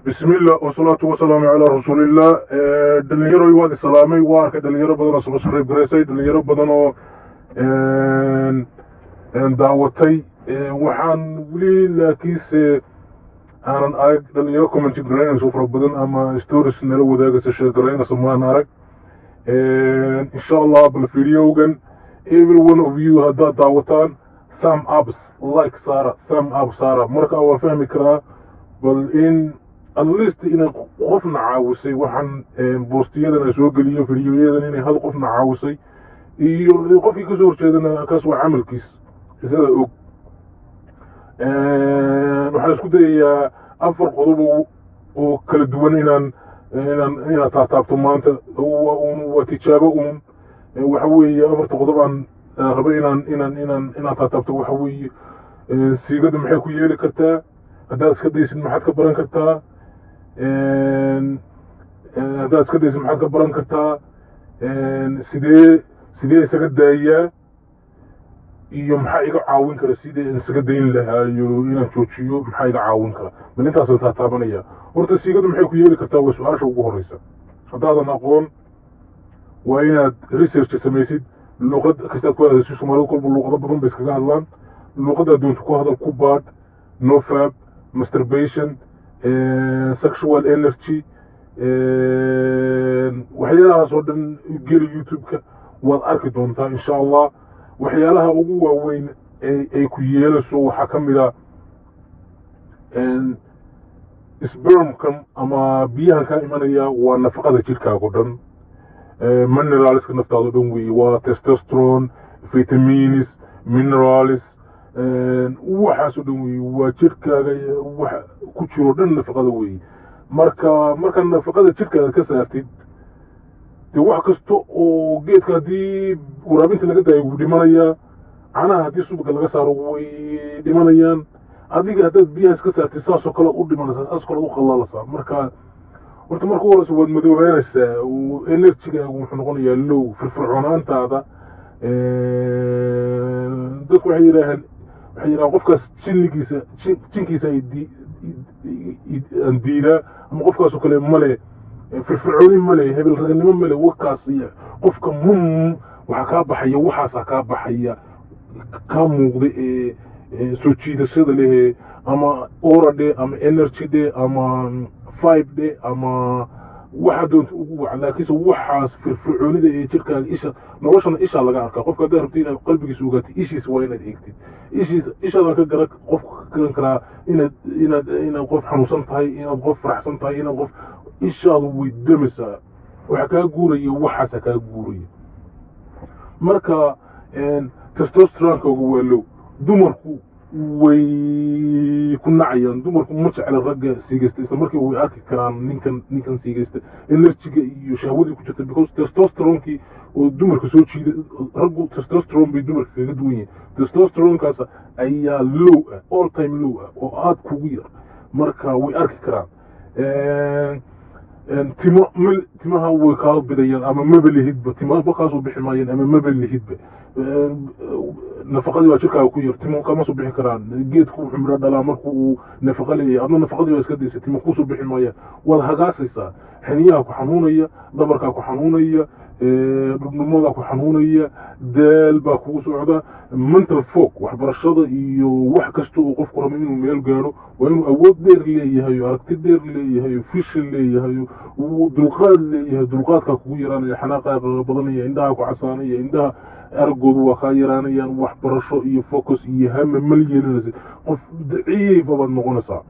بسم الله والصلاة والسلام على رسول الله. دلنيرو يواد السلامي وارك دلنيرو بدنا سبسكرايب بريسي دلنيرو بدنا دعوتي وحان ولي لكيس أنا أرك دلنيرو كومنتي جرين سوفر بدن أما ستوريس نلو ذاك الشيء جرين سمان أرك إن شاء الله بالفيديو جن every one of you هذا دعوتان thumb ups like سارة thumb up سارة مركا وفهم كرا بل إن الليست إن قفنا عاوسي وحن بوستيادنا سوق اليوم فيديوهاً إن هذا قفنا عاوسي يقفي كسور شيء كسوة عمل كيس هذا وحنا سكوت أفرق قضوب وكل دوان إن تعتبط ما أنت وتتشابه وحوي أفرق قضوب عن ربنا إن تعتبط وحوي سيقدم محيكو يلي كرتا هذا سكديس المحاد كبران كرتا هذا سكديس المحاد كبران كرتا سيدي سكد دايا يوم حايق عاون كرا سيدي سكد دين لها إنا تشوتشيو محايق عاون كرا من انت أصلا تتابنيا ورتا سيقدم محيكو يلي كرتا وسؤال شو قوه الرئيسة هذا نقول وإنا ريسيرش تسميسيد اللغة كستات كوها هذا سيسو مالو كل باللغة بضم بس كغا هدلان اللغة دون تكوها هذا الكوبات نوفاب masturbation sexual energy وحيالها صدن جيل يوتيوب واد أركي دونتا إن شاء الله وحيالها أقوى وين أي كيالة سو حكملا سبرم كم أما بيها كائمانية ونفقة تلك قدن minerals نفتاضو دونوي وتستوسترون فيتامينز minerals waxaasoo dhan wey waa jirkaaga wax ku jiro dhan nafaqada wey marka nafaqada jirkaaga ka saartid dee wax kasta oo geedka haddii waraabinta laga daayo wuu dhimanayaa canaha haddii subagga laga saaro way dhimanayaan adiga haddaad biyahaas ka saartid saasoo kale u dhimanaysaa saasoo kale u qallaalasaa marka horta marka u horeysa waad madoobaanaysaa oo enerjigaagu wuxuu noqonayaa low firfircoonaantaada dadku waxay yidhaahaan qofkaas jinkiisa aan diidaa ama qofkaasoo kale male firfircooni male hebel raganimo male wakaas qofka waxaa kaa baxaya waxaasaa kaa baxaya kaa muuqda soo jiidashada lehe ama ora dhe ama energy dhe ama five dhe ama waxa doonta ugu wacan laakiinse waxaas firfircoonida ee jirkaaga isha noloshana ishaa laga arkaa qofka haddaad rabtid inaad qalbigiisa ogaatid ishiisa waa inaad eegtid ishaadan ka garan qofka ka garan karaa inaad qof xanuunsan tahay inaad qof faraxsan tahay inaad qof ishaadu way damaysaa waxa kaa guuraya waxaasa kaa guuraya marka testosteronkaagu waa low dumarku way ku nacayaan dumarku ma jecla ragga siigaysta isla markii way arki karaan ninkan siigaysta enerjiga iyo shahwadii ku jirta because testosteronkii oo dumarka soo jiida raggu testosteron bay dumarka kaga duwan yihiin testosteronkaas ayaa low ah all time low ah oo aad kugu yar marka way arki karaan timaha way kaa bidayaan ama mabalihidba timaha kaasoo bixi maayeen ama mabalihidba nafaqadii waa jirkaaga ku yar timo kama soo bixi karaan geedku wuxuu miro dhalaa marka uu nafaqa leeyahay adna nafaqadii waa iska daysa timo kusoo bixi maayaan waad hagaasaysaa xiniyaha ku xanuunaya dhabarkaa ku xanuunaya dhudhumadaa ku xanuunaya daal baa kugu socda mental fog waxbarashada iyo wax kasta uu qofku rabo inuu meel gaaro waa inuu awood dheer leeyahay aragti dheer leeyahay fishin leeyahay dulqaad leeyahay dulqaadkaa kugu yaraanaya xanaaqaaga badanaya indhaha ku casaanaya indhaha aragoodu waa kaa yaraanayaan waxbarasho iyo focus iyo hame mal yeelanaysa qof daciifa baad noqonaysaa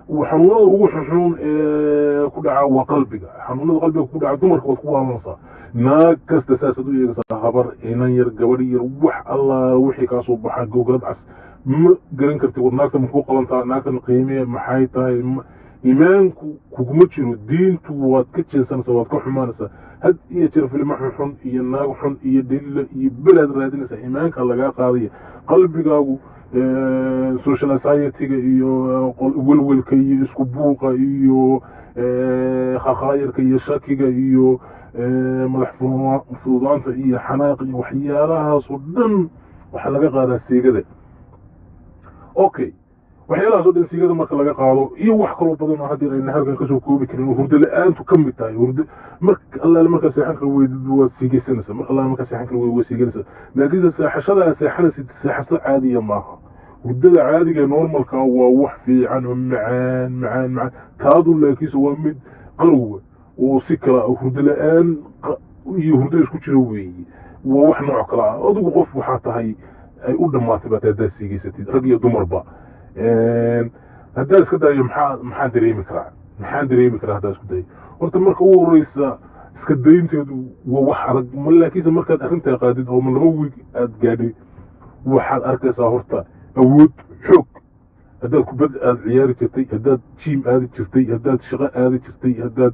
xanuunada ugu xunxuun ee ku dhaca waa qalbiga xanuunada qalbiga ku dhaca dumarka waad ku waalanaysaa naag kasta saasaad u eegaysaa habar inan yar gabadh yar wax allaala wixii kaa soo baxaa gowgad cas ma garan kartid war naagta makuu qabantaa naagtan qiimee maxay tahay iimaanku kuguma jiro diintu waad ka jeensanaysaa waad ka xumaanaysaa had iyo jeer filmo xun iyo naag xun iyo daliila iyo belaad raadinaysaa iimaanka lagaa qaadaya qalbigaagu social anxiety-ga iyo welwelka iyo isku buuqa iyo khakhaayirka iyo shakiga iyo madax fududaanta iyo xanaaq iyo waxyaalahaasoo dhan waxaa laga qaadaa siigada okay waxyaalahaas oo dhan siigada marka laga qaado iyo wax kaloo badan oo haddii ayna halkan kasoo koobi karin hurdo la-aantu ka mid tahay hurdo marka allaale markaa seexan kara weydid waad siigaysanaysaa marka allaale markaa seexan kara waa siiganaysaa laakiinse seexashada seexanaysid seexasho caadiya maaha hurdada caadiga normalka waa wax fiican oo macaan taadu laakiinse waa mid qarowa oo si kala hurdo la-aan iyo hurdo isku jira weeye waa wax nooc kala ah adigu qof waxaa tahay ay u dhammaatay baad haddaad siigaysatid rag iyo dumarba haddaad iska dayo maxaan dareemi karaa haddaad isku dayo horta marka ugu horeysa iska daynteedu waa wax adag laakiinse markaad arrintaa qaadid oo laba wiig aad gaadhay waxaad arkaysaa horta awood xoog haddaad kubad aad ciyaari jirtay haddaad jiim aadi jirtay haddaad shaqo aadi jirtay haddaad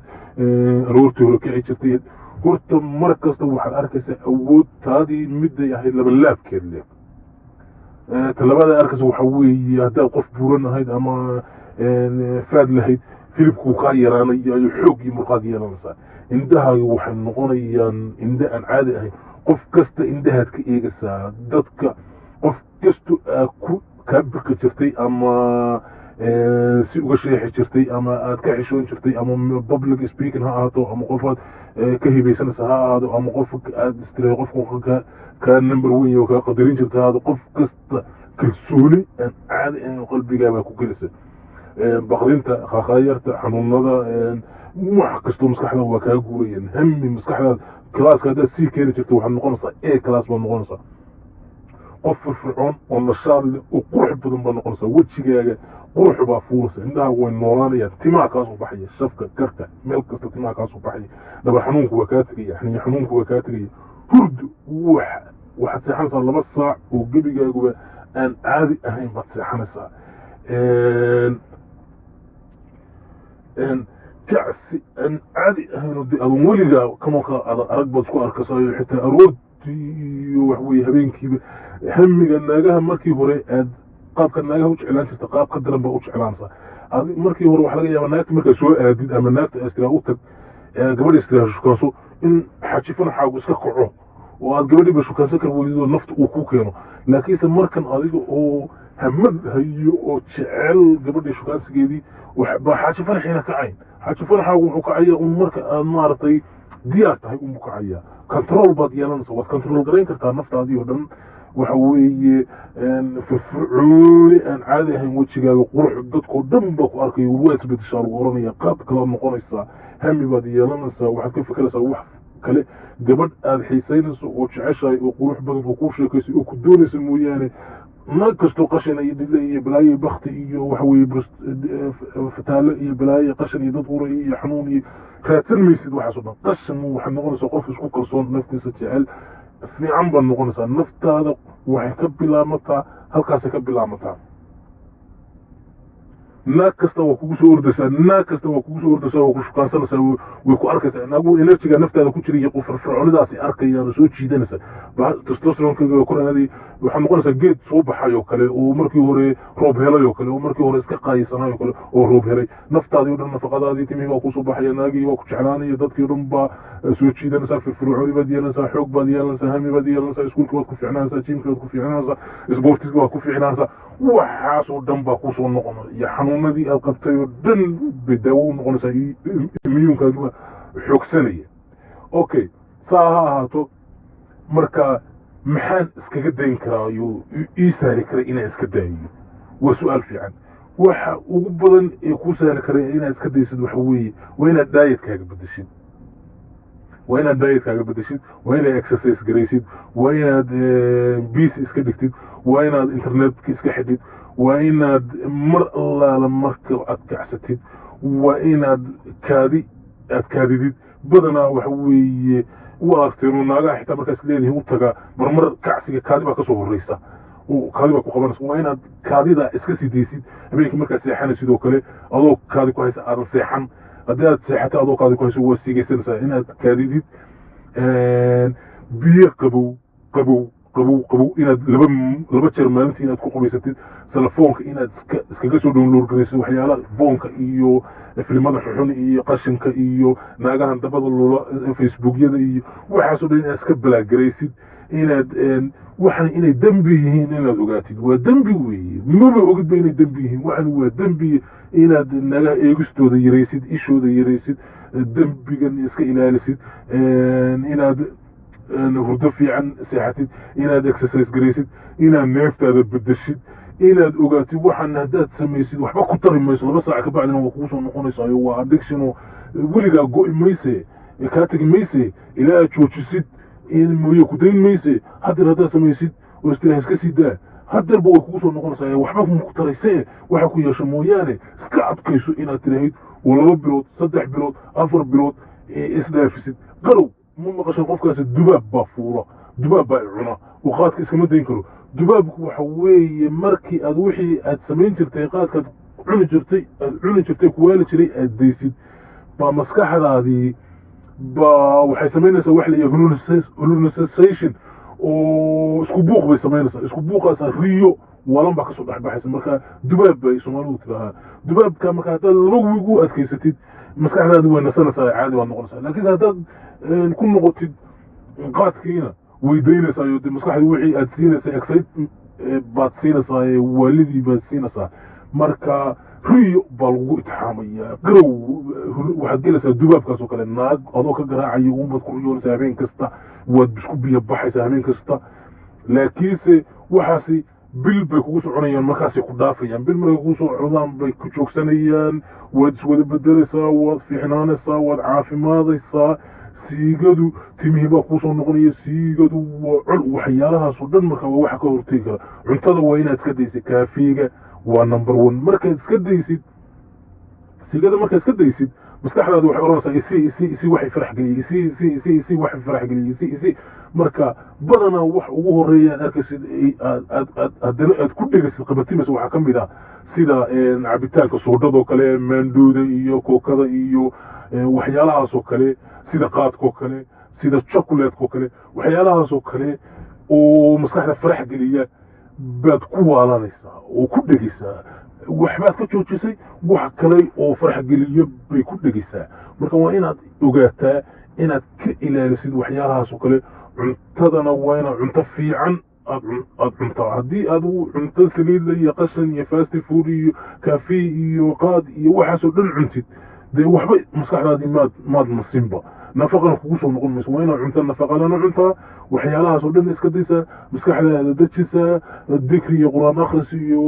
aroortii hore kici jirtay horta mar kasta waxaad arkaysaa awood taadii miday ahayd labalaabkeed leh talabada arkaysa waxa weeye haddaad qof buuran ahayd ama faad lahayd hilibkuu kaa yaraanayo xoog iyo murqaad yeelanaysaa indhahaaga waxay noqonayaan indha aan caadi ahayn qof kasta indhahaad ka eegaysaa dadka qof kasto kaa biqi jirtay ama si uga sheexi jirtay ama aad ka xishoon jirtay ama public speaking ha ahaato ama qofaad ka hibaysanaysa ha ahaado ama qof aad istiraay qofka ka number weyn oo ka qadarin jirta ha ahaado qof kasta kalsooni aan caadi ahayn qalbigaaba ku gelisa baqdinta khaqaayarta xanuunada wax kastoo maskaxda waa kaa guurayaan hami maskaxdaad klaaska haddaad sii keeni jirta waxaad noqonaysaa class baad noqonaysaa qof firfircoon oo nashaad leh oo qurux badan baad noqonaysaa wejigaaga qurux baa fuulaysa indhahaagu way noolaanayaan timaha kaasoo baxaya shafka garka meel kasta timaha kaasoo baxaya dhabar xanuunku waa kaa tegaya xaniya xanuunku waa kaa tegaya hurdu waxaad seexanaysaa 2 saac oo gebigaaguba aan caadi ahayn baad seexanaysaa kacsi aan caadi ahayn oo adan weligaa kanoo kala arag baad isku arkaysaa xitaa aroortii wax weeye habeenkiiba hamiga naagaha markii hore aad qaabka naagaha u jeclaan jirta qaab ka daran baa u jeclaanaysaa adi markii hore waxa laga yaabaa naagta markaa soo aadid ama naagta astraa u tag gabadha istraa shukaanso in xajifana xaagu iska kaco oo aad gabadhiiba shukaansan kar weydidoo nafta uu ku keeno laakiinse markan adiga oo hamad hayo oo jecel gabadhii shukaansigeedii baa xaaji faraxiina kacayn xaaji faraxaagu wuxuu kacaya un marka aad maaragtay diyaar tahay unbuu kacaya control baad yeelanaysa waad control garayn kartaa naftaadii oo dhan waxa weeye firfircooni aan caadi ahayn wejigaaga qurux dadkoo dhan baa ku arkaya waa isbedeshaa lagu oranaya qaab kalaad noqonaysaa hami baad yeelanaysaa waxaad ka fikiraysaa wax kale gabadh aad xiisaynayso oo jeceshahay oo qurux badan oo kuu sheekaysay oo ku doonaysa mooyaane naag kastoo qashin iyo dhidle iyo balaayo bakti iyo waxa weeye fataalo iyo balaayo qashin iyo dad uray iyo xanuun iyo raadsan maysid waxaas oo dhan qashin waxaad noqonaysaa qof isku kalsoon naftiisa jecel fiican baad noqonaysaa naftaada waxay ka bilaamataa halkaasay ka bilaamataa naag kasta waa kugu soo ordaysaa waa ku shukaansanaysaa way ku arkaysaa naagu enerjiga naftaada ku jira iyo firfircoonidaasi arkayaan soo jiidanaysa testosteronkeeda ku raadiyay waxaa noqonaysaa geed soo baxay oo kale oo markii hore roob helay oo kale oo markii hore iska qaaysanay oo kale oo roob helay naftaadii oo dhan nafaqadaadii timii baa kusoo baxaya naagii waa ku jeclaanaya dadkii oo dhan baa soo jiidanaysaa firfircooni baad yeelanaysaa xoog baad yeelanaysaa hami baad yeelanaysaa iskuulkii baad ku fiicnaanaysaa jiimkii baad ku fiicnaanaysaa isboortiskii baad ku fiicnaanaysaa waxaas oo dhan baa kusoo noqonaya xanuunadii aad qabtay oo dhan bay daawo u noqonaysaa imiyuunkaagi baa xoogsanaya okay saa ha ahaato marka maxaan iskaga dayn karaa iyo ii sahli karay inaan iska daayiyo waa su-aal fiican waxa ugu badan ee kuu sahli karay inaad iska daysid waxa weeye waa inaad daayetkaaga bedeshid waa inaad exercise garaysid waa inaad biis iska dhigtid waa inaad internetka iska xidhid waa inaad mar allaala marka aad kacsatid waa inaad kaadidid badanaa waxa weeye u aragteen naagaha xitaa markaas leedihiin u tagaa marmar kacsiga kaadi baa kasoo horreysa kaadi baa ku qabanaysa waa inaad kaadida iska sii daysid habeenkii markaad seexanaysid oo kale adoo kaadi ku haysa aadan seexan haddii aad seexatay adoo kaadi ku hayso waa sigaysanaysaa inaad kaadidid biyo qabow inaad laba jeer maalintii inaad ku qubaysatid telefoonka inaad iskaga soo download garaysid waxyaalaha foonka iyo filimada xuxun iyo qashinka iyo naagahan dabada lula facebookyada iyo waxaasoo dhan inaad iska balaagaraysid inaad waxaan inay dembi yihiin inaad ogaatid waa dembi weeye maba ogidba inay dembi yihiin waxaan waa dembi inaad naga eegistooda yaraysid ishooda yaraysid dembigan iska ilaalisid inaad hurdo fiican seexatid inaad exercise garaysid inaad neeftaada bedeshid inaad ogaatid waxaan haddaad samaysid waxba ku tari mayso 2 saac ka bacdina waa kugu soo noqonaysaa waa addiction oo weligaa go'i mayse kaa tegi mayse ilaa aad joojisid in mooye ku dayn mayse haddeer haddaad samaysid oo istiraah iska sii daa haddeerba way kugu soo noqonaysaa waxba ku taraysee waxa ku yeesha mooyaane iska adkayso inaad tiraahid oo 2 bilood 3 bilood 4 bilood isdhaafisid qarow ma maqashan qofkaasi dubaab baa fuula dubaab baa cuna oo qaadka iskama dayn karo dubaabku waxa weeye markii aad wixii aad samayn jirtay qaadkaad cuni jirtay kuwaali jiray aad daysid baa maskaxdaadii waxay samaynaysaa wax la yidhaahdo hallucination oo isku buuq bay samaynaysaa isku buuqaasa riyo walan baa kasoo dhexbaxaysa marka dubaab bay Soomaalidu tiraahdaa dubaabka marka haddaad 2 wiig u adkaysatid maskaxdaadu way nasanaysaa caadi waa noqonaysaa laakiin haddaad ku noqotid qaadkiina way daynaysaa iyo maskaxdu wixii aad siinaysaa excite baad siinaysaa waalidii baad siinaysaa marka riyo baa lagu itixaamaya garow waxaad gelaysaa dubaabkaas oo kale naag adoo ka garaacayo uunbaad ku riyoonaysaa habeen kasta waad isku biyo baxaysaa habeen kasta laakiinse waxaasi bil bay kugu soconayaan markaasay ku dhaafayaan bil markay kugu soo codaan bay ku joogsanayaan waad iswada bedelaysaa waad fiicnaanaysaa waad caafimaadaysaa siigadu timihii baa kuu soo noqonaya siigadu waa cul waxyaalahaasoo dhan marka waa waxa ka hortegi kara cuntada waa inaad iska daysid kaafiga waa number 1 markaad iska daysid siigada markaad iska daysid maskaxdaadu waxay oranaysaa isi waxay farax geliyay isi waxay farax geliyay isi marka badana wax ugu horeeya arkaysid haddana aad ku dhegaysid qabatimas waxa ka mid ah sida cabitaanka soodhada kale maandooda iyo kookada iyo waxyaalahaas oo kale sida qaadko kale sida chocolate kale waxyaalahaas oo kale oo maskaxda farax geliya baad ku waalanaysaa oo ku dhegaysaa waxbaad ka joojisay wax kale oo farax geliyo bay ku dhegaysaa marka waa inaad ogaataa inaad ka ilaalisid waxyaalahaas oo kale cuntadana waa inaad cunto fiican aad cuntaa haddii aad cunto saliid iyo qashan iyo fast food iyo kaafe iyo qaad iyo waxaasoo dhan cuntid dee waxba maskaxdaadii maad nasinba nafaqana kugu soo noqon mayso waa inaad cunto nafaqalana cuntaa waxyaalahaas oo dhan iska daysaa maskaxdaada dejisaa dikri iyo quraan akhris iyo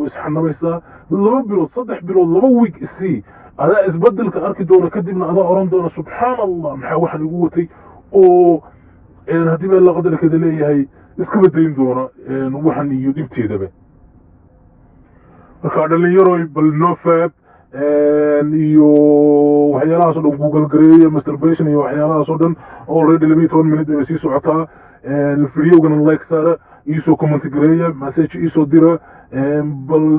isxanabaysaa 2 bilood 3 bilood 2 wiig isii adaa isbedelka arki doona kadibna adaa oran doona subxaan allah maxaa waxaan igu watay oo haddii baa la qadarkeeda leeyahay iskaba dayn doona waxan iyo dhibteedaba marka dhalinyaro bal nofab iyo waxyaalahaas oo dhan Google gareeya masturbation iyo waxyaalahaas oo dhan already 12 minutes ay sii socotaa videogana like saara iso comment gareeya message iso dira bal